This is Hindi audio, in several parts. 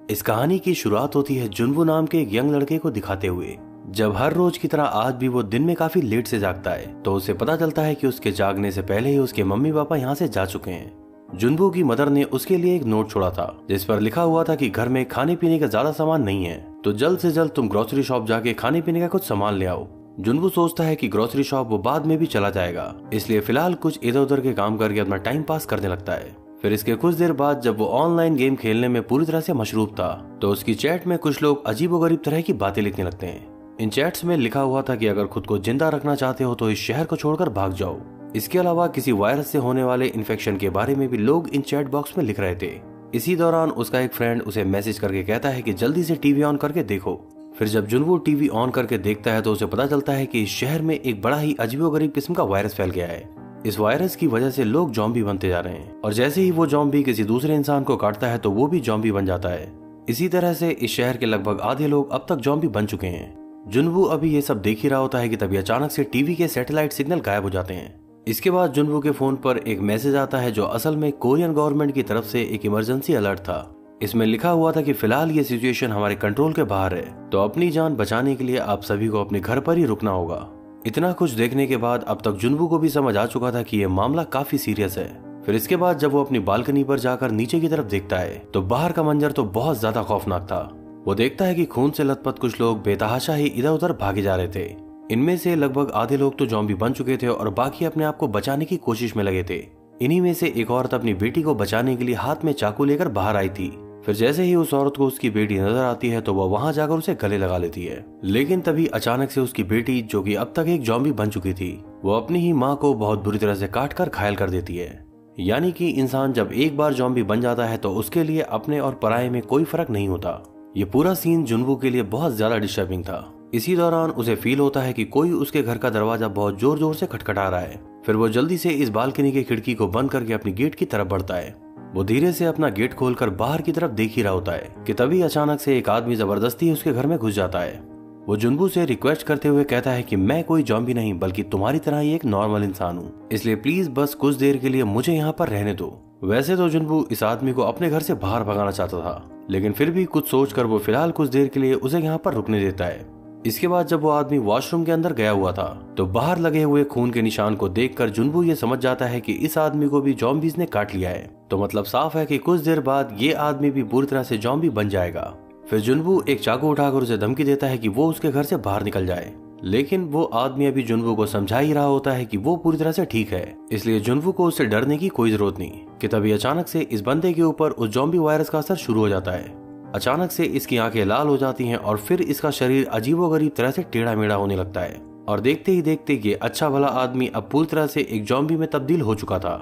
इस कहानी की शुरुआत होती है जुनवू नाम के एक यंग लड़के को दिखाते हुए। जब हर रोज की तरह आज भी वो दिन में काफी लेट से जागता है तो उसे पता चलता है कि उसके जागने से पहले ही उसके मम्मी पापा यहाँ से जा चुके हैं। जुनवू की मदर ने उसके लिए एक नोट छोड़ा था जिस पर लिखा हुआ था कि घर में खाने पीने का ज्यादा सामान नहीं है, तो जल्द से जल्द तुम ग्रोसरी शॉप जाके खाने पीने का कुछ सामान ले आओ। जुनवू सोचता है कि ग्रोसरी शॉप वो बाद में भी चला जाएगा, इसलिए फिलहाल कुछ इधर उधर के काम करके अपना टाइम पास करने लगता है। फिर इसके कुछ देर बाद जब वो ऑनलाइन गेम खेलने में पूरी तरह से मशरूफ था तो उसकी चैट में कुछ लोग अजीबोगरीब तरह की बातें लिखने लगते हैं। इन चैट्स में लिखा हुआ था कि अगर खुद को जिंदा रखना चाहते हो तो इस शहर को छोड़कर भाग जाओ। इसके अलावा किसी वायरस से होने वाले इन्फेक्शन के बारे में भी लोग इन चैट बॉक्स में लिख रहे थे। इसी दौरान उसका एक फ्रेंड उसे मैसेज करके कहता है कि जल्दी से टीवी ऑन करके देखो। फिर जब जुनवू टीवी ऑन करके देखता है तो उसे पता चलता है कि इस शहर में एक बड़ा ही अजीबोगरीब किस्म का वायरस फैल गया है। इस वायरस की वजह से लोग जॉम्बी बनते जा रहे हैं और जैसे ही वो जॉम्बी किसी दूसरे इंसान को काटता है तो वो भी जॉम्बी बन जाता है। इसी तरह से इस शहर के लगभग आधे लोग अब तक जॉम्बी बन चुके हैं। जुनवू अभी ये सब देख ही रहा होता है कि तभी अचानक से टीवी के सैटेलाइट सिग्नल गायब हो जाते हैं। इसके बाद जुनवू के फोन पर एक मैसेज आता है जो असल में कोरियन गवर्नमेंट की तरफ से एक इमरजेंसी अलर्ट था। इसमें लिखा हुआ था कि फिलहाल ये सिचुएशन हमारे कंट्रोल के बाहर है, तो अपनी जान बचाने के लिए आप सभी को अपने घर पर ही रुकना होगा। इतना कुछ देखने के बाद अब तक जुनवू को भी समझ आ चुका था कि यह मामला काफी सीरियस है। फिर इसके बाद जब वो अपनी बालकनी पर जाकर नीचे की तरफ देखता है तो बाहर का मंजर तो बहुत ज्यादा खौफनाक था। वो देखता है कि खून से लथपथ कुछ लोग बेतहाशा ही इधर उधर भागे जा रहे थे। इनमें से लगभग आधे लोग तो जॉम्बी बन चुके थे और बाकी अपने आप को बचाने की कोशिश में लगे थे। इन्हीं में से एक औरत अपनी बेटी को बचाने के लिए हाथ में चाकू लेकर बाहर आई थी। फिर जैसे ही उस औरत को उसकी बेटी नजर आती है तो वह वहां जाकर उसे गले लगा लेती है। लेकिन तभी अचानक से उसकी बेटी, जो कि अब तक एक जॉम्बी बन चुकी थी, वो अपनी ही माँ को बहुत बुरी तरह से काट कर घायल कर देती है। यानी कि इंसान जब एक बार जॉम्बी बन जाता है तो उसके लिए अपने और पराये में कोई फर्क नहीं होता। ये पूरा सीन जुनवू के लिए बहुत ज्यादा डिस्टर्बिंग था। इसी दौरान उसे फील होता है कि कोई उसके घर का दरवाजा बहुत जोर जोर से खटखटा रहा है। फिर वो जल्दी से इस बालकनी की खिड़की को बंद करके अपनी गेट की तरफ बढ़ता है। वो धीरे से अपना गेट खोलकर बाहर की तरफ देख ही रहा होता है कि तभी अचानक से एक आदमी जबरदस्ती उसके घर में घुस जाता है। वो जुनवू से रिक्वेस्ट करते हुए कहता है कि मैं कोई जॉम्बी नहीं बल्कि तुम्हारी तरह ही एक नॉर्मल इंसान हूँ, इसलिए प्लीज बस कुछ देर के लिए मुझे यहाँ पर रहने दो। वैसे तो जुनवू इस आदमी को अपने घर से बाहर भगाना चाहता था, लेकिन फिर भी कुछ सोचकर वो फिलहाल कुछ देर के लिए उसे यहाँ पर रुकने देता है। इसके बाद जब वो आदमी वॉशरूम के अंदर गया हुआ था तो बाहर लगे हुए खून के निशान को देखकर जुनवू ये समझ जाता है कि इस आदमी को भी जॉम्बीज ने काट लिया है। तो मतलब साफ है कि कुछ देर बाद ये आदमी भी पूरी तरह से जॉम्बी बन जाएगा। फिर जुनवू एक चाकू उठाकर उसे धमकी देता है कि वो उसके घर से बाहर निकल जाए, लेकिन वो आदमी अभी जुनवू को समझा ही रहा होता है कि वो पूरी तरह से ठीक है, इसलिए जुनवू को उससे डरने की कोई जरूरत नहीं। कि तभी अचानक से इस बंदे के ऊपर उस जॉम्बी वायरस का असर शुरू हो जाता है। अचानक से इसकी आंखें लाल हो जाती हैं और फिर इसका शरीर अजीबोगरीब तरह से टेढ़ा मेढ़ा होने लगता है और देखते ही देखते ये अच्छा भला आदमी अब पूरी तरह से एक जॉम्बी में तब्दील हो चुका था।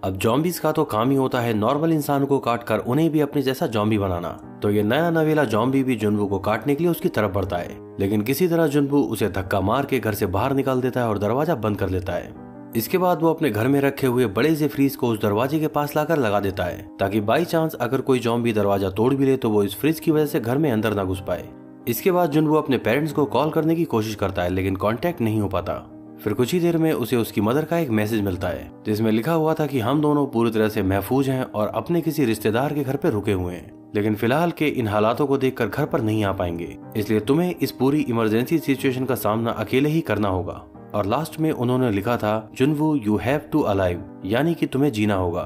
अब जॉम्बीज का तो काम ही होता है नॉर्मल इंसान को काटकर उन्हें भी अपने जैसा जॉम्बी बनाना, तो ये नया नवेला जॉम्बी भी जुनवू को काटने के लिए उसकी तरफ बढ़ता है, लेकिन किसी तरह जुनवू उसे धक्का मार के घर से बाहर निकाल देता है और दरवाजा बंद कर लेता है। इसके बाद वो अपने घर में रखे हुए बड़े से फ्रीज को उस दरवाजे के पास लाकर लगा देता है ताकि बाई चांस अगर कोई जॉम्बी दरवाजा तोड़ भी ले तो वो इस फ्रिज की वजह से घर में अंदर ना घुस पाए। इसके बाद जुनवू अपने पेरेंट्स को कॉल करने की कोशिश करता है लेकिन कांटेक्ट नहीं हो पाता। फिर कुछ ही देर में उसे उसकी मदर का एक मैसेज मिलता है जिसमें लिखा हुआ था कि हम दोनों पूरी तरह से महफूज हैं और अपने किसी रिश्तेदार के घर पे रुके हुए हैं, लेकिन फिलहाल के इन हालातों को देखकर घर पर नहीं आ पाएंगे, इसलिए तुम्हें इस पूरी इमरजेंसी सिचुएशन का सामना अकेले ही करना होगा। और लास्ट में उन्होंने लिखा था जुनवू यू हैव टू अलाइव, यानी कि तुम्हें जीना होगा।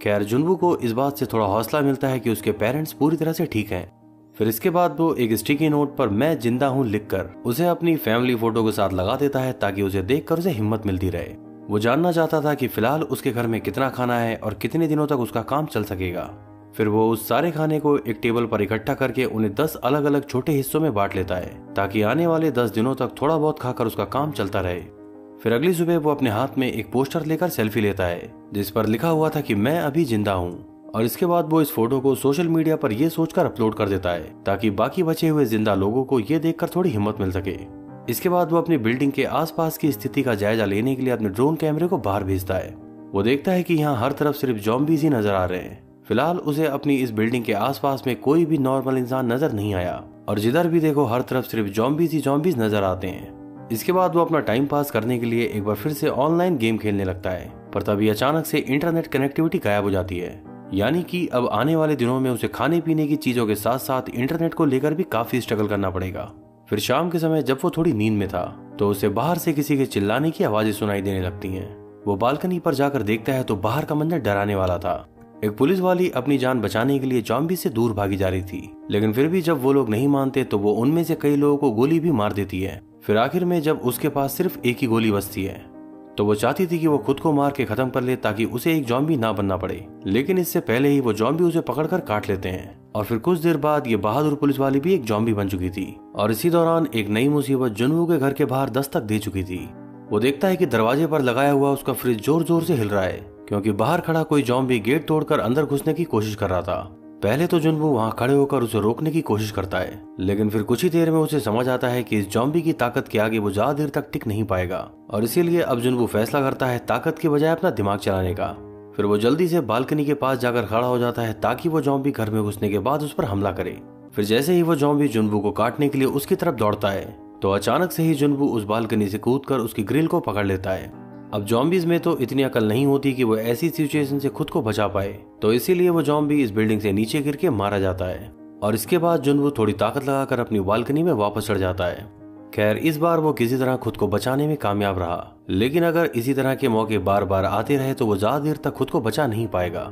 खैर जुनवू को इस बात से थोड़ा हौसला मिलता है कि उसके पेरेंट्स पूरी तरह से ठीक हैं। फिर इसके बाद वो एक स्टिकी नोट पर मैं जिंदा हूँ लिखकर उसे अपनी फैमिली फोटो के साथ लगा देता है ताकि उसे देखकर उसे हिम्मत मिलती रहे। वो जानना चाहता था कि फिलहाल उसके घर में कितना खाना है और कितने दिनों तक उसका काम चल सकेगा। फिर वो उस सारे खाने को एक टेबल पर इकट्ठा करके उन्हें 10 अलग अलग छोटे हिस्सों में बांट लेता है ताकि आने वाले 10 दिनों तक थोड़ा बहुत खाकर उसका काम चलता रहे। फिर अगली सुबह वो अपने हाथ में एक पोस्टर लेकर सेल्फी लेता है जिस पर लिखा हुआ था कि मैं अभी जिंदा हूँ, और इसके बाद वो इस फोटो को सोशल मीडिया पर ये सोचकर अपलोड कर देता है ताकि बाकी बचे हुए जिंदा लोगों को ये देखकर थोड़ी हिम्मत मिल सके। इसके बाद वो अपनी बिल्डिंग के आसपास की स्थिति का जायजा लेने के लिए अपने ड्रोन कैमरे को बाहर भेजता है। वो देखता है कि यहाँ हर तरफ सिर्फ जॉम्बीज ही नजर आ रहे हैं। फिलहाल उसे अपनी इस बिल्डिंग के आसपास में कोई भी नॉर्मल इंसान नजर नहीं आया और जिधर भी देखो हर तरफ सिर्फ जॉम्बीज ही जॉम्बीज नजर आते हैं। इसके बाद वो अपना टाइम पास करने के लिए एक बार फिर से ऑनलाइन गेम खेलने लगता है, पर तभी अचानक से इंटरनेट कनेक्टिविटी गायब हो जाती है। यानी कि अब आने वाले दिनों में उसे खाने पीने की चीजों के साथ साथ इंटरनेट को लेकर भी काफी स्ट्रगल करना पड़ेगा। फिर शाम के समय जब वो थोड़ी नींद में था तो उसे बाहर से किसी के चिल्लाने की आवाजें सुनाई देने लगती हैं। वो बालकनी पर जाकर देखता है तो बाहर का मंजर डराने वाला था। एक पुलिस वाली अपनी जान बचाने के लिए ज़ॉम्बी से दूर भागी जा रही थी, लेकिन फिर भी जब वो लोग नहीं मानते तो वो उनमें से कई लोगों को गोली भी मार देती है। फिर आखिर में जब उसके पास सिर्फ एक ही गोली बचती है तो वो चाहती थी कि वो खुद को मार के खत्म कर ले ताकि उसे एक ज़ॉम्बी ना बनना पड़े, लेकिन इससे पहले ही वो ज़ॉम्बी उसे पकड़कर काट लेते हैं। और फिर कुछ देर बाद ये बहादुर पुलिस वाली भी एक ज़ॉम्बी बन चुकी थी और इसी दौरान एक नई मुसीबत जुन्नू के घर के बाहर दस्तक दे चुकी थी। वो देखता है कि दरवाजे पर लगाया हुआ उसका फ्रिज जोर जोर से हिल रहा है, क्योंकि बाहर खड़ा कोई ज़ॉम्बी गेट तोड़कर अंदर घुसने की कोशिश कर रहा था। पहले तो जुन्नू वहां खड़े होकर उसे रोकने की कोशिश करता है, लेकिन फिर कुछ ही देर में उसे समझ आता है कि इस ज़ॉम्बी की ताकत के आगे वो ज्यादा देर तक टिक नहीं पाएगा और इसीलिए अब जुन्नू फैसला करता है ताकत के बजाय अपना दिमाग चलाने का। फिर वो जल्दी से बालकनी के पास जाकर खड़ा हो जाता है ताकि वो ज़ॉम्बी घर में घुसने के बाद उस पर हमला करे। फिर जैसे ही वो ज़ॉम्बी जुन्नू को काटने के लिए उसकी तरफ दौड़ता है तो अचानक से ही जुन्नू उस बालकनी से कूदकर उसकी ग्रिल को पकड़ लेता है। अब ज़ॉम्बीज में तो इतनी अकल नहीं होती कि वो ऐसी सिचुएशन से खुद को बचा पाए, तो इसीलिए वो ज़ॉम्बी इस बिल्डिंग से नीचे गिर के मारा जाता है और इसके बाद जुन्नू थोड़ी ताकत लगाकर अपनी बालकनी में वापस चढ़ जाता है। खैर इस बार वो किसी तरह खुद को बचाने में कामयाब रहा, लेकिन अगर इसी तरह के मौके बार बार आते रहे तो वो ज्यादा देर तक खुद को बचा नहीं पाएगा।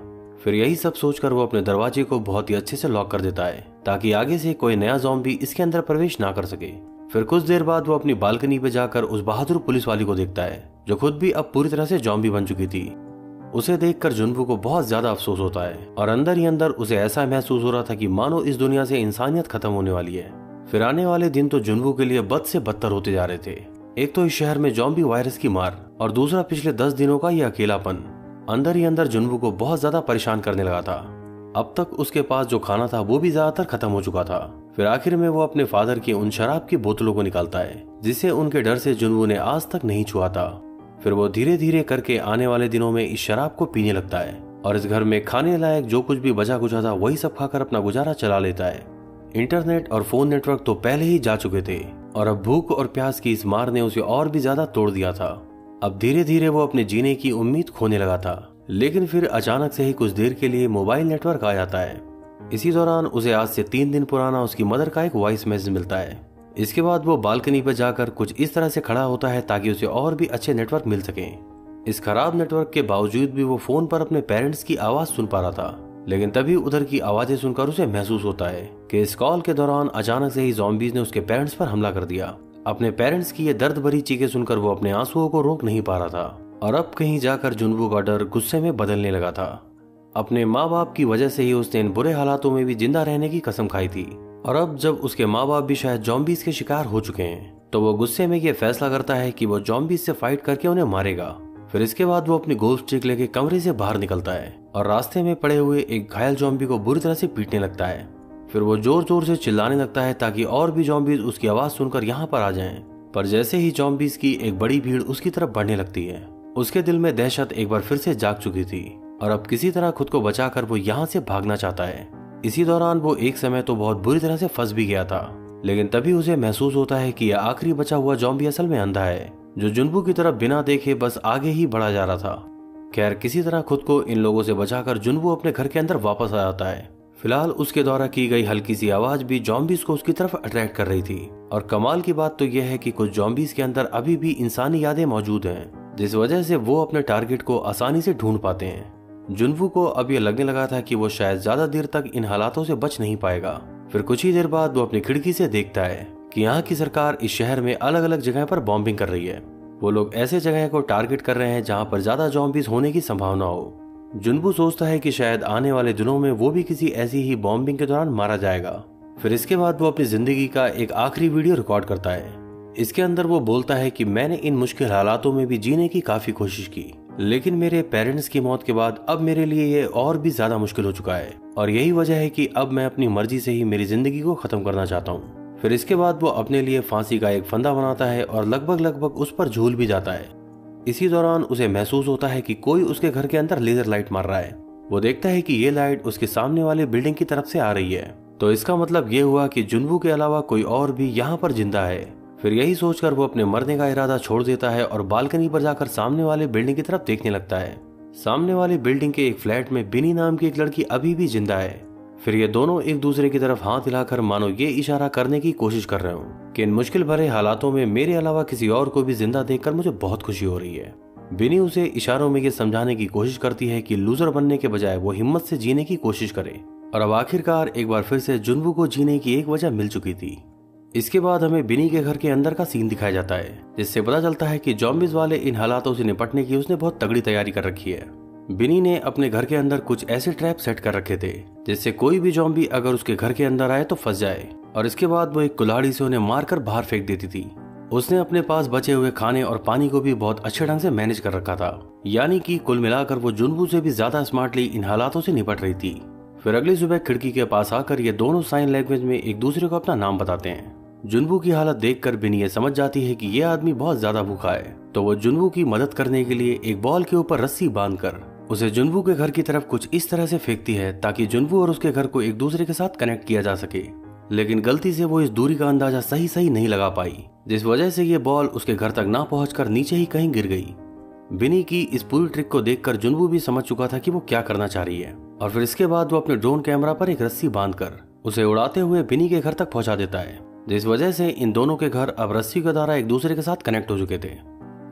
फिर यही सब सोचकर वो अपने दरवाजे को बहुत ही अच्छे से लॉक कर देता है ताकि आगे से कोई नया ज़ॉम्बी इसके अंदर प्रवेश ना कर सके। फिर कुछ देर बाद वो अपनी बालकनी पे जाकर उस बहादुर पुलिस वाली को देखता है जो खुद भी अब पूरी तरह से ज़ॉम्बी बन चुकी थी। उसे देखकर जुन्नू को बहुत ज्यादा अफसोस होता है और अंदर ही अंदर उसे ऐसा महसूस हो रहा था कि मानो इस दुनिया से इंसानियत खत्म होने वाली है। फिर आने वाले दिन तो जुन्नू के लिए बद से बदतर होते जा रहे थे। एक तो इस शहर में ज़ॉम्बी वायरस की मार और दूसरा पिछले 10 दिनों का ये अकेलापन अंदर ही अंदर जुन्नू को बहुत ज्यादा परेशान करने लगा था। अब तक उसके पास जो खाना था वो भी ज्यादातर खत्म हो चुका था। फिर आखिर में वो अपने फादर की उन शराब की बोतलों को निकालता है जिसे उनके डर से जुन्नू ने आज तक नहीं छुआ था। फिर वो धीरे धीरे करके आने वाले दिनों में इस शराब को पीने लगता है और इस घर में खाने लायक जो कुछ भी बचा कुचा था वही सब खाकर अपना गुजारा चला लेता है। इंटरनेट और फोन नेटवर्क तो पहले ही जा चुके थे और अब भूख और प्यास की इस मार ने उसे और भी ज्यादा तोड़ दिया था। अब धीरे धीरे वो अपने जीने की उम्मीद खोने लगा था, लेकिन फिर अचानक से ही कुछ देर के लिए मोबाइल नेटवर्क आ जाता है। इसी दौरान उसे आज से 3 दिन पुराना उसकी मदर का एक वॉइस मैसेज मिलता है। इसके बाद वो बालकनी पर जाकर कुछ इस तरह से खड़ा होता है ताकि उसे और भी अच्छे नेटवर्क मिल सके। इस खराब नेटवर्क के बावजूद भी वो फोन पर अपने पेरेंट्स की आवाज सुन पा रहा था, लेकिन तभी उधर की आवाजें सुनकर उसे महसूस होता है कि इस कॉल के दौरान अचानक से ही ज़ॉम्बीज ने उसके पेरेंट्स पर हमला कर दिया। अपने पेरेंट्स की ये दर्द भरी चीखें सुनकर वो अपने आंसुओं को रोक नहीं पा रहा था और अब कहीं जाकर जुन्नू का डर गुस्से में बदलने लगा था। अपने माँ बाप की वजह से ही उसने इन बुरे हालातों में भी जिंदा रहने की कसम खाई थी और अब जब उसके माँ बाप भी शायद ज़ॉम्बीज के शिकार हो चुके हैं तो वो गुस्से में ये फैसला करता है कि वो ज़ॉम्बीज से फाइट करके उन्हें मारेगा। फिर इसके बाद वो अपनी गोल्फ स्टिक लेके कमरे से बाहर निकलता है और रास्ते में पड़े हुए एक घायल ज़ॉम्बी को बुरी तरह से पीटने लगता है। फिर वो जोर जोर से चिल्लाने लगता है ताकि और भी ज़ॉम्बीज उसकी आवाज सुनकर यहाँ पर आ जाएं। पर जैसे ही ज़ॉम्बीज की एक बड़ी भीड़ उसकी तरफ बढ़ने लगती है, उसके दिल में दहशत एक बार फिर से जाग चुकी थी और अब किसी तरह खुद को बचाकर वो यहाँ से भागना चाहता है। इसी दौरान वो एक समय तो बहुत बुरी तरह से फंस भी गया था, लेकिन तभी उसे महसूस होता है कि यह आखिरी बचा हुआ ज़ॉम्बी असल में अंधा है जो जुन्नू की तरफ बिना देखे बस आगे ही बढ़ा जा रहा था। खैर किसी तरह खुद को इन लोगों से बचाकर जुन्नू अपने घर के अंदर वापस आ जाता है। फिलहाल उसके द्वारा की गई हल्की सी आवाज भी ज़ॉम्बीज को उसकी तरफ अट्रैक्ट कर रही थी और कमाल की बात तो यह है कि कुछ ज़ॉम्बीज के अंदर अभी भी इंसानी यादें मौजूद हैं, जिस वजह से वो अपने टारगेट को आसानी से ढूंढ पाते हैं। जुन्नू को अब यह लगने लगा था कि वो शायद ज्यादा देर तक इन हालातों से बच नहीं पाएगा। फिर कुछ ही देर बाद वो अपनी खिड़की से देखता है कि यहाँ की सरकार इस शहर में अलग अलग जगह पर बॉम्बिंग कर रही है। वो लोग ऐसे जगह को टारगेट कर रहे हैं जहाँ पर ज्यादा ज़ॉम्बीज होने की संभावना हो। जुन्नू सोचता है कि शायद आने वाले दिनों में वो भी किसी ऐसी ही बॉम्बिंग के दौरान मारा जाएगा। फिर इसके बाद वो अपनी जिंदगी का एक आखिरी वीडियो रिकॉर्ड करता है। इसके अंदर वो बोलता है कि मैंने इन मुश्किल हालातों में भी जीने की काफी कोशिश की, लेकिन मेरे पेरेंट्स की मौत के बाद अब मेरे लिए ये और भी ज्यादा मुश्किल हो चुका है और यही वजह है कि अब मैं अपनी मर्जी से ही मेरी जिंदगी को खत्म करना चाहता हूँ। फिर इसके बाद वो अपने लिए फांसी का एक फंदा बनाता है और लगभग उस पर झूल भी जाता है। इसी दौरान उसे महसूस होता है कि कोई उसके घर के अंदर लेजर लाइट मार रहा है। वो देखता है कि ये लाइट उसके सामने वाले बिल्डिंग की तरफ से आ रही है, तो इसका मतलब ये हुआ कि जुन्नू के अलावा कोई और भी यहाँ पर जिंदा है। फिर यही सोचकर वो अपने मरने का इरादा छोड़ देता है और बालकनी पर जाकर सामने वाले बिल्डिंग की तरफ देखने लगता है। सामने वाली बिल्डिंग के एक फ्लैट में बिनी नाम की एक लड़की अभी भी जिंदा है। फिर ये दोनों एक दूसरे की तरफ हाथ हिलाकर मानो ये इशारा करने की कोशिश कर रहे हो कि इन मुश्किल भरे हालातों में मेरे अलावा किसी और को भी जिंदा देखकर मुझे बहुत खुशी हो रही है। बिनी उसे इशारों में ये समझाने की कोशिश करती है कि लूजर बनने के बजाय वो हिम्मत से जीने की कोशिश करे। और अब आखिरकार एक बार फिर से जुनवू को जीने की एक वजह मिल चुकी थी। इसके बाद हमें बिनी के घर के अंदर का सीन दिखाया जाता है, जिससे पता चलता है कि ज़ॉम्बीज़ वाले इन हालातों से निपटने की उसने बहुत तगड़ी तैयारी कर रखी है। बिनी ने अपने घर के अंदर कुछ ऐसे ट्रैप सेट कर रखे थे जिससे कोई भी ज़ॉम्बी अगर उसके घर के अंदर आए तो फंस जाए, और इसके बाद वो एक कुल्हाड़ी से उन्हें मारकर बाहर फेंक देती थी। उसने अपने पास बचे हुए खाने और पानी को भी बहुत अच्छे ढंग से मैनेज कर रखा था, यानी कि कुल मिलाकर वो जुनवू से भी ज्यादा स्मार्टली इन हालातों से निपट रही थी। फिर अगली सुबह खिड़की के पास आकर ये दोनों साइन लैंग्वेज में एक दूसरे को अपना नाम बताते हैं। जुनवू की हालत देखकर बिनी ये समझ जाती है कि ये आदमी बहुत ज्यादा भूखा है, तो वो जुनवू की मदद करने के लिए एक बॉल के ऊपर रस्सी बांधकर उसे जुनवू के घर की तरफ कुछ इस तरह से फेंकती है ताकि जुनवू और उसके घर को एक दूसरे के साथ कनेक्ट किया जा सके। लेकिन गलती से वो इस दूरी का अंदाजा सही नहीं लगा पाई, जिस वजह से ये बॉल उसके घर तक ना पहुंचकर नीचे ही कहीं गिर गई। बिनी की इस पूरी ट्रिक को देखकर जुनवू भी समझ चुका था कि वो क्या करना चाह रही है, और फिर इसके बाद वो अपने ड्रोन कैमरा पर एक रस्सी बांधकर उसे उड़ाते हुए बिनी के घर तक पहुंचा देता है, जिस वजह से इन दोनों के घर अब रस्सी के द्वारा एक दूसरे के साथ कनेक्ट हो चुके थे।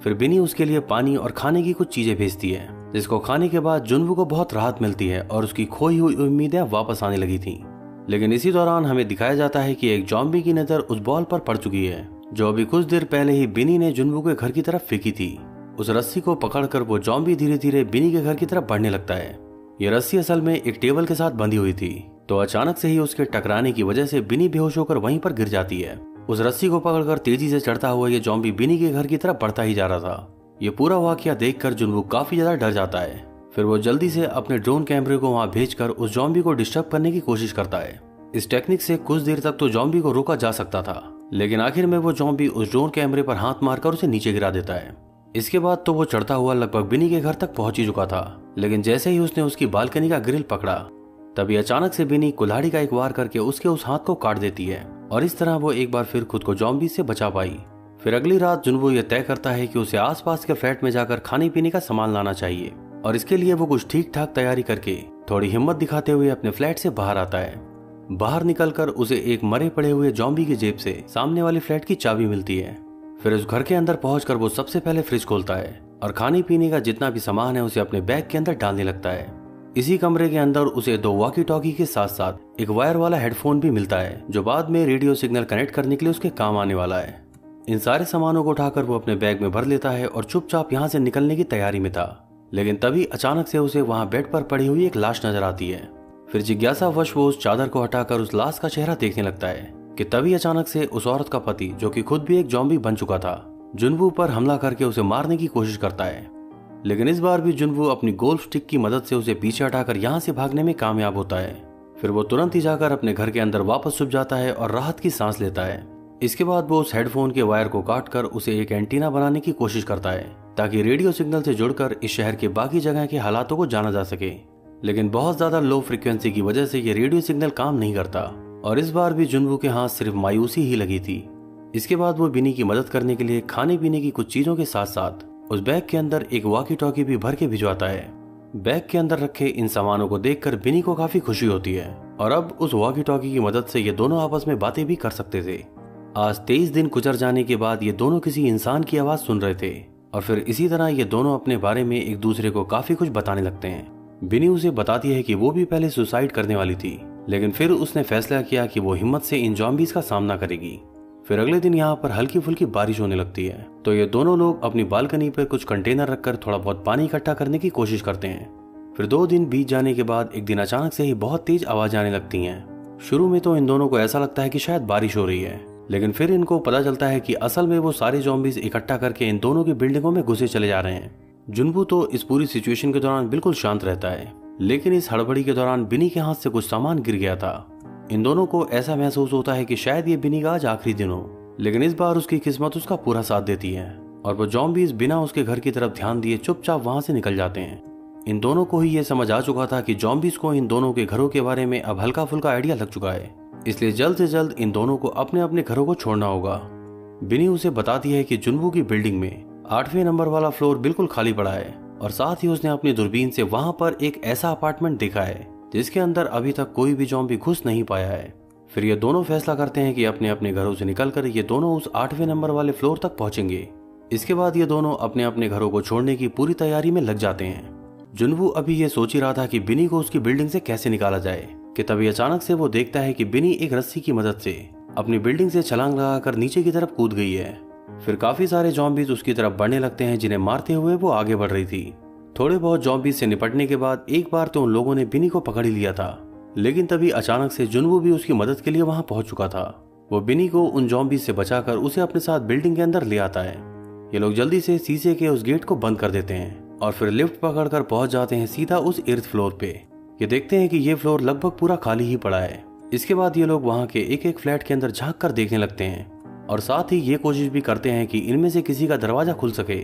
फिर बिनी उसके लिए पानी और खाने की कुछ चीजें भेजती है, जिसको खाने के बाद जुनवू को बहुत राहत मिलती है और उसकी खोई हुई उम्मीदें वापस आने लगी थी। लेकिन इसी दौरान हमें दिखाया जाता है कि एक ज़ॉम्बी की नजर उस बॉल पर पड़ चुकी है जो अभी कुछ देर पहले ही बिनी ने जुनवू के घर की तरफ फेंकी थी। उस रस्सी को पकड़कर वो ज़ॉम्बी धीरे धीरे बिनी के घर की तरफ बढ़ने लगता है। ये रस्सी असल में एक टेबल के साथ बंधी हुई थी, तो अचानक से ही उसके टकराने की वजह से बिनी बेहोश होकर वहीं पर गिर जाती है। उस रस्सी को पकड़कर तेजी से चढ़ता हुआ ये ज़ॉम्बी बिनी के घर की तरफ बढ़ता ही जा रहा था। ये पूरा वाकया देखकर जुनवू काफी ज्यादा डर जाता है। फिर वो जल्दी से अपने ड्रोन कैमरे को वहां भेजकर उस ज़ॉम्बी को डिस्टर्ब करने की कोशिश करता है। इस टेक्निक से कुछ देर तक तो ज़ॉम्बी को रोका जा सकता था, लेकिन आखिर में वो ज़ॉम्बी उस ड्रोन कैमरे पर हाथ मारकर उसे नीचे गिरा देता है। इसके बाद तो वो चढ़ता हुआ लगभग बिनी के घर तक पहुंच ही चुका था, लेकिन जैसे ही उसने उसकी बालकनी का ग्रिल पकड़ा तभी अचानक से बिनी कुल्हाड़ी का एक वार करके उसके उस हाथ को काट देती है, और इस तरह वो एक बार फिर खुद को ज़ॉम्बी से बचा पाई। फिर अगली रात जुनवू ये तय करता है कि उसे आसपास के फ्लैट में जाकर खाने पीने का सामान लाना चाहिए, और इसके लिए वो कुछ ठीक ठाक तैयारी करके थोड़ी हिम्मत दिखाते हुए अपने फ्लैट से बाहर आता है। बाहर निकलकर उसे एक मरे पड़े हुए ज़ॉम्बी की जेब से सामने वाले फ्लैट की चाबी मिलती है। फिर उस घर के अंदर पहुंचकर वो सबसे पहले फ्रिज खोलता है और खाने पीने का जितना भी सामान है उसे अपने बैग के अंदर डालने लगता है। इसी कमरे के अंदर उसे 2 वॉकी टॉकी के साथ साथ एक वायर वाला हेडफोन भी मिलता है, जो बाद में रेडियो सिग्नल कनेक्ट करने के लिए उसके काम आने वाला है। इन सारे सामानों को उठाकर वो अपने बैग में भर लेता है और चुपचाप यहाँ से निकलने की तैयारी में था, लेकिन तभी अचानक से उसे वहाँ बेड पर पड़ी हुई एक लाश नजर आती है। फिर जिज्ञासावश वो उस चादर को हटाकर उस लाश का चेहरा देखने लगता है कि तभी अचानक से उस औरत का पति, जो कि खुद भी एक ज़ॉम्बी बन चुका था, जुनवू पर हमला करके उसे मारने की कोशिश करता है। लेकिन इस बार भी जुनवू अपनी गोल्फ स्टिक की मदद से उसे पीछे हटाकर यहाँ से भागने में कामयाब होता है। फिर वो तुरंत ही जाकर अपने घर के अंदर वापस छुप जाता है और राहत की सांस लेता है। इसके बाद वो उस हेडफोन के वायर को काटकर उसे एक एंटीना बनाने की कोशिश करता है ताकि रेडियो सिग्नल से जुड़कर इस शहर के बाकी जगह के हालातों को जाना जा सके। लेकिन बहुत ज्यादा लो फ्रिक्वेंसी की वजह से ये रेडियो सिग्नल काम नहीं करता, और इस बार भी जुनवू के हाथ सिर्फ मायूसी ही लगी थी। इसके बाद वो बिनी की मदद करने के लिए खाने पीने की कुछ चीजों के साथ साथ उस बैग के अंदर एक वॉकी टॉकी भी भर के भिजवाता है। बैग के अंदर रखे इन सामानों को देखकर बिनी को काफी खुशी होती है, और अब उस वॉकी टॉकी की मदद से ये दोनों आपस में बातें भी कर सकते थे। आज 23 दिन गुजर जाने के बाद ये दोनों किसी इंसान की आवाज सुन रहे थे, और फिर इसी तरह ये दोनों अपने बारे में एक दूसरे को काफी कुछ बताने लगते हैं। बिनी उसे बताती है कि वो भी पहले सुसाइड करने वाली थी, लेकिन फिर उसने फैसला किया कि वो हिम्मत से इन ज़ॉम्बीज़ का सामना करेगी। फिर अगले दिन यहाँ पर हल्की फुल्की बारिश होने लगती है, तो ये दोनों लोग अपनी बालकनी पर कुछ कंटेनर रखकर थोड़ा बहुत पानी इकट्ठा करने की कोशिश करते हैं। फिर 2 दिन बीत जाने के बाद एक दिन अचानक से ही बहुत तेज आवाज आने लगती हैं। शुरू में तो इन दोनों को ऐसा लगता है कि शायद बारिश हो रही है, लेकिन फिर इनको पता चलता है कि असल में वो सारे ज़ॉम्बीज़ इकट्ठा करके इन दोनों की बिल्डिंगों में घुसे चले जा रहे हैं। जुनवू तो इस पूरी सिचुएशन के दौरान बिल्कुल शांत रहता है, लेकिन इस हड़बड़ी के दौरान बिनी के हाथ से कुछ सामान गिर गया था। इन दोनों को ऐसा महसूस होता है कि शायद ये बिनी का आज आखिरी दिन हो, लेकिन इस बार उसकी किस्मत उसका पूरा साथ देती है, और वो ज़ॉम्बीज़ बिना उसके घर की तरफ ध्यान दिए चुपचाप वहां से निकल जाते हैं। इन दोनों को ही ये समझ आ चुका था कि ज़ॉम्बीज़ को इन दोनों के घरों के बारे में अब हल्का फुल्का आइडिया लग चुका है, इसलिए जल्द से जल्द इन दोनों को अपने अपने घरों को छोड़ना होगा। बिनी उसे बताती है कि जुनवू की बिल्डिंग में 8वें नंबर वाला फ्लोर बिल्कुल खाली पड़ा है, और साथ ही उसने अपनी दूरबीन से वहां पर एक ऐसा अपार्टमेंट देखा है जिसके अंदर अभी तक कोई भी ज़ॉम्बी घुस नहीं पाया है। फिर ये दोनों फैसला करते हैं कि अपने अपने घरों से निकलकर ये दोनों उस 8वें नंबर वाले फ्लोर तक पहुंचेंगे। इसके बाद ये दोनों अपने अपने घरों को छोड़ने की पूरी तैयारी में लग जाते हैं। जुनवू अभी ये सोच ही रहा था कि बिनी को उसकी बिल्डिंग से कैसे निकाला जाए कि तभी अचानक से वो देखता है कि बिनी एक रस्सी की मदद से अपनी बिल्डिंग से छलांग लगाकर नीचे की तरफ कूद गई है। फिर काफी सारे ज़ॉम्बीज उसकी तरफ बढ़ने लगते हैं जिन्हें मारते हुए वो आगे बढ़ रही थी। थोड़े बहुत ज़ॉम्बीज से निपटने के बाद एक बार तो उन लोगों ने बिनी को पकड़ ही लिया था, लेकिन तभी अचानक से जुनवू भी उसकी मदद के लिए वहां पहुंच चुका था। वो बिनी को उन ज़ॉम्बीज से बचाकर उसे अपने साथ बिल्डिंग के अंदर ले आता है। ये लोग जल्दी से शीशे के उस गेट को बंद कर देते हैं और फिर लिफ्ट पकड़कर पहुंच जाते हैं सीधा उस 8th फ्लोर पे। ये देखते हैं कि ये फ्लोर लगभग पूरा खाली ही पड़ा है। इसके बाद ये लोग वहां के एक एक फ्लैट के अंदर झांक कर देखने लगते हैं और साथ ही ये कोशिश भी करते हैं कि इनमें से किसी का दरवाजा खुल सके।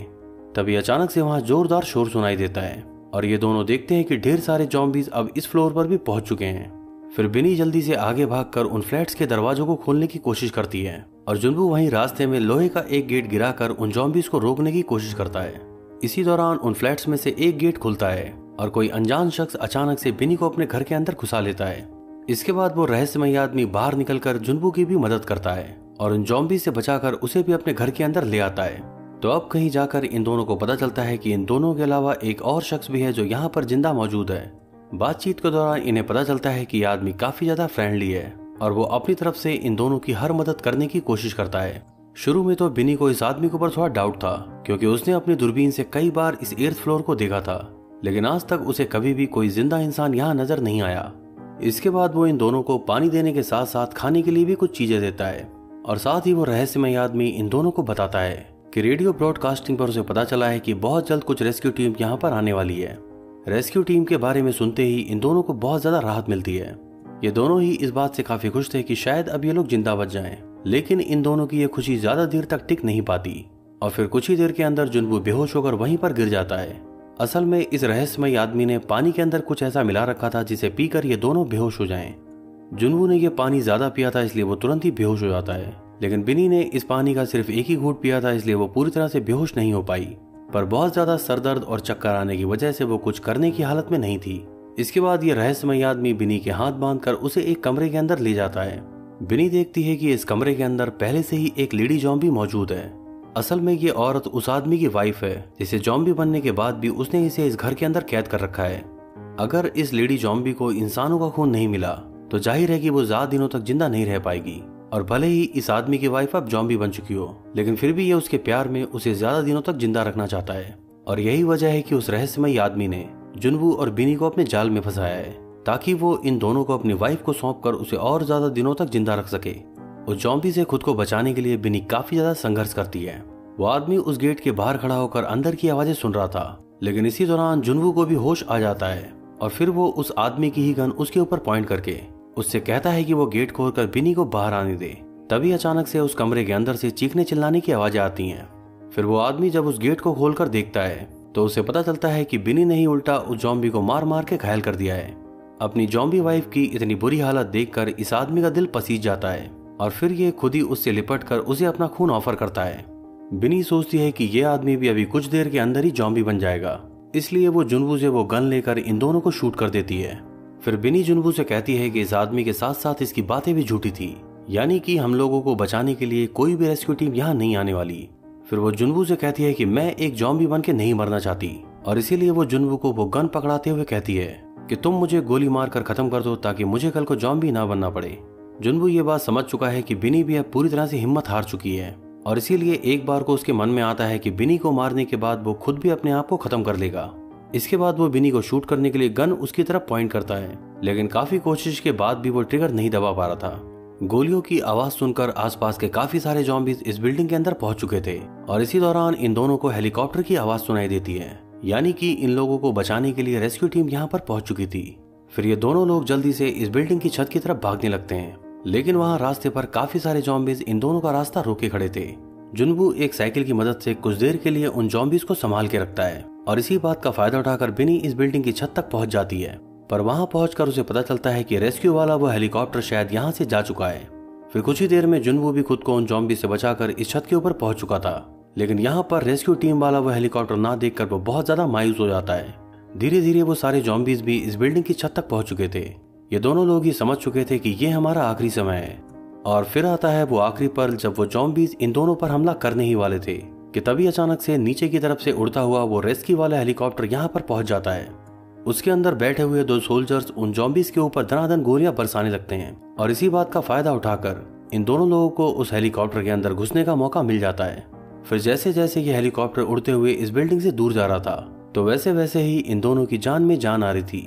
तभी अचानक से वहां जोरदार शोर सुनाई देता है और ये दोनों देखते हैं कि ढेर सारे ज़ॉम्बीज अब इस फ्लोर पर भी पहुंच चुके हैं। फिर बिनी जल्दी से आगे भागकर उन फ्लैट्स के दरवाजों को खोलने की कोशिश करती है और जुनवू वहीं रास्ते में लोहे का एक गेट गिराकर उन ज़ॉम्बीज को रोकने की कोशिश करता है। इसी दौरान उन फ्लैट्स में से एक गेट खुलता है और कोई अनजान शख्स अचानक से बिनी को अपने घर के अंदर घुसा लेता है। इसके बाद वो रहस्यमयी आदमी बाहर निकलकर जुनवू की भी मदद करता है और उन ज़ॉम्बीज से बचाकर उसे भी अपने घर के अंदर ले आता है। तो अब कहीं जाकर इन दोनों को पता चलता है कि इन दोनों के अलावा एक और शख्स भी है जो यहाँ पर जिंदा मौजूद है। बातचीत के दौरान इन्हें पता चलता है कि यह आदमी काफी ज्यादा फ्रेंडली है और वो अपनी तरफ से इन दोनों की हर मदद करने की कोशिश करता है। शुरू में तो बिनी को इस आदमी के ऊपर थोड़ा डाउट था क्योंकि उसने अपनी दूरबीन से कई बार इस 8th फ्लोर को देखा था, लेकिन आज तक उसे कभी भी कोई जिंदा इंसान यहाँ नजर नहीं आया। इसके बाद वो इन दोनों को पानी देने के साथ साथ खाने के लिए भी कुछ चीजें देता है और साथ ही वो रहस्यमय आदमी इन दोनों को बताता है कि रेडियो ब्रॉडकास्टिंग पर उसे पता चला है कि बहुत जल्द कुछ रेस्क्यू टीम यहाँ पर आने वाली है। रेस्क्यू टीम के बारे में सुनते ही इन दोनों को बहुत ज्यादा राहत मिलती है। ये दोनों ही इस बात से काफी खुश थे कि शायद अब ये लोग जिंदा बच जाएं, लेकिन इन दोनों की ये खुशी ज्यादा देर तक टिक नहीं पाती और फिर कुछ ही देर के अंदर जुनवू बेहोश होकर वहीं पर गिर जाता है। असल में इस रहस्यमय आदमी ने पानी के अंदर कुछ ऐसा मिला रखा था जिसे पीकर ये दोनों बेहोश हो जाएं। जुनवू ने ये पानी ज्यादा पिया था इसलिए वो तुरंत ही बेहोश हो जाता है, लेकिन बिनी ने इस पानी का सिर्फ एक ही घूंट पिया था इसलिए वो पूरी तरह से बेहोश नहीं हो पाई। पर बहुत ज्यादा सरदर्द और चक्कर आने की वजह से वो कुछ करने की हालत में नहीं थी। इसके बाद ये रहस्यमय आदमी बिनी के हाथ बांधकर उसे एक कमरे के अंदर ले जाता है। बिनी देखती है कि इस कमरे के अंदर पहले से ही एक लेडी ज़ॉम्बी मौजूद है। असल में ये औरत उस आदमी की वाइफ है जिसे ज़ॉम्बी बनने के बाद भी उसने इसे इस घर के अंदर कैद कर रखा है। अगर इस लेडी ज़ॉम्बी को इंसानों का खून नहीं मिला तो जाहिर है कि वो ज्यादा दिनों तक जिंदा नहीं रह पाएगी और भले ही इस आदमी की वाइफ अब ज़ॉम्बी बन चुकी हो, लेकिन फिर भी ये उसके प्यार में उसे ज्यादा दिनों तक जिंदा रखना चाहता है। और यही वजह है कि उस रहस्यमय आदमी ने जुनवू और बिनी को अपने जाल में फंसाया है ताकि वो इन दोनों को अपनी वाइफ को सौंपकर उसे और ज्यादा दिनों तक जिंदा रख सके। उस ज़ॉम्बी से खुद को बचाने के लिए बिनी काफी ज्यादा संघर्ष करती है। वो आदमी उस गेट के बाहर खड़ा होकर अंदर की आवाजें सुन रहा था, लेकिन इसी दौरान जुनवू को भी होश आ जाता है और फिर वो उस आदमी की ही गन उसके ऊपर पॉइंट करके उससे कहता है कि वो गेट खोलकर बिनी को बाहर आने दे। तभी अचानक से उस कमरे के अंदर से चीखने चिल्लाने की आवाजें आती हैं। फिर वो आदमी जब उस गेट को खोलकर देखता है तो उसे पता चलता है कि बिनी ने ही उल्टा उस ज़ॉम्बी को मार मार के घायल कर दिया है। अपनी ज़ॉम्बी वाइफ की इतनी बुरी हालत देखकर इस आदमी का दिल पसीज जाता है और फिर ये खुद ही उससे लिपट कर उसे अपना खून ऑफर करता है। बिनी सोचती है कि ये आदमी भी अभी कुछ देर के अंदर ही ज़ॉम्बी बन जाएगा, इसलिए वो जुनवू से वो गन लेकर इन दोनों को शूट कर देती है। फिर बिनी जुनवू से कहती है कि इस आदमी के साथ साथ इसकी बातें भी झूठी थी, यानी कि हम लोगों को बचाने के लिए कोई भी रेस्क्यू टीम यहाँ नहीं आने वाली। फिर वो जुनवू से कहती है कि मैं एक ज़ॉम्बी बन के नहीं मरना चाहती और इसीलिए वो जुनवू को वो गन पकड़ाते हुए कहती है कि तुम मुझे गोली मार कर खत्म कर दो ताकि मुझे कल को ज़ॉम्बी ना बनना पड़े। जुनवू ये बात समझ चुका है कि बिनी भी अब पूरी तरह से हिम्मत हार चुकी है और इसीलिए एक बार को उसके मन में आता है कि बिनी को मारने के बाद वो खुद भी अपने आप को खत्म कर लेगा। इसके बाद वो बिनी को शूट करने के लिए गन उसकी तरफ पॉइंट करता है, लेकिन काफी कोशिश के बाद भी वो ट्रिगर नहीं दबा पा रहा था। गोलियों की आवाज सुनकर आसपास के काफी सारे ज़ॉम्बीज इस बिल्डिंग के अंदर पहुंच चुके थे और इसी दौरान इन दोनों को हेलीकॉप्टर की आवाज सुनाई देती है, यानी कि इन लोगों को बचाने के लिए रेस्क्यू टीम यहाँ पर पहुंच चुकी थी। फिर ये दोनों लोग जल्दी से इस बिल्डिंग की छत की तरफ भागने लगते हैं, लेकिन वहाँ रास्ते पर काफी सारे ज़ॉम्बीज इन दोनों का रास्ता रोके खड़े थे। जुनवू एक साइकिल की मदद से कुछ देर के लिए उन ज़ॉम्बीज को संभाल के रखता है और इसी बात का फायदा उठाकर बिनी इस बिल्डिंग की छत तक पहुंच जाती है। पर वहां पहुंचकर उसे पता चलता है कि रेस्क्यू वाला वो हेलीकॉप्टर शायद यहाँ से जा चुका है। फिर कुछ ही देर में जुनवू भी खुद को उन ज़ॉम्बी से बचाकर इस छत के ऊपर पहुंच चुका था। लेकिन यहाँ पर रेस्क्यू टीम वाला वो हेलीकॉप्टर ना देखकर वो बहुत ज्यादा मायूस हो जाता है। धीरे धीरे वो सारे जॉम्बीज भी इस बिल्डिंग की छत तक पहुंच चुके थे। ये दोनों लोग ही समझ चुके थे कि ये हमारा आखिरी समय है। और फिर आता है वो आखिरी पल जब वो जॉम्बीज इन दोनों पर हमला करने ही वाले थे कि तभी अचानक से नीचे की तरफ से उड़ता हुआ वो रेस्क्यू वाला हेलीकॉप्टर यहाँ पर पहुंच जाता है। उसके अंदर बैठे हुए 2 सोल्जर्स उन जॉम्बीज के ऊपर धनाधन गोलियां बरसाने लगते हैं और इसी बात का फायदा उठाकर इन दोनों लोगों को उस हेलीकॉप्टर के अंदर घुसने का मौका मिल जाता है। फिर जैसे जैसे ये हेलीकॉप्टर उड़ते हुए इस बिल्डिंग से दूर जा रहा था तो वैसे वैसे ही इन दोनों की जान में जान आ रही थी।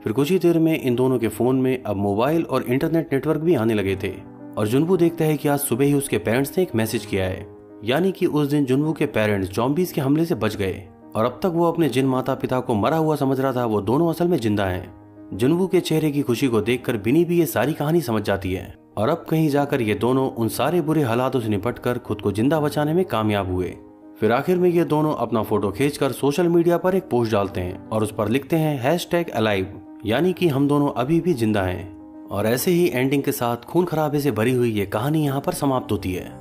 फिर कुछ ही देर में इन दोनों के फोन में अब मोबाइल और इंटरनेट नेटवर्क भी आने लगे थे और जुनवू देखता है कि आज सुबह ही उसके पेरेंट्स ने एक मैसेज किया है, यानी कि उस दिन जुनवू के पेरेंट्स जॉम्बीज के हमले से बच गए और अब तक वो अपने जिन माता पिता को मरा हुआ समझ रहा था वो दोनों असल में जिंदा हैं। जुनवू के चेहरे की खुशी को देखकर बिनी भी ये सारी कहानी समझ जाती है और अब कहीं जाकर ये दोनों उन सारे बुरे हालातों से निपटकर खुद को जिंदा बचाने में कामयाब हुए। फिर आखिर में ये दोनों अपना फोटो खींचकर सोशल मीडिया पर एक पोस्ट डालते हैं और उस पर लिखते हैं #alive, यानी कि हम दोनों अभी भी जिंदा हैं। और ऐसे ही एंडिंग के साथ खून खराबे से भरी हुई ये कहानी यहाँ पर समाप्त होती है।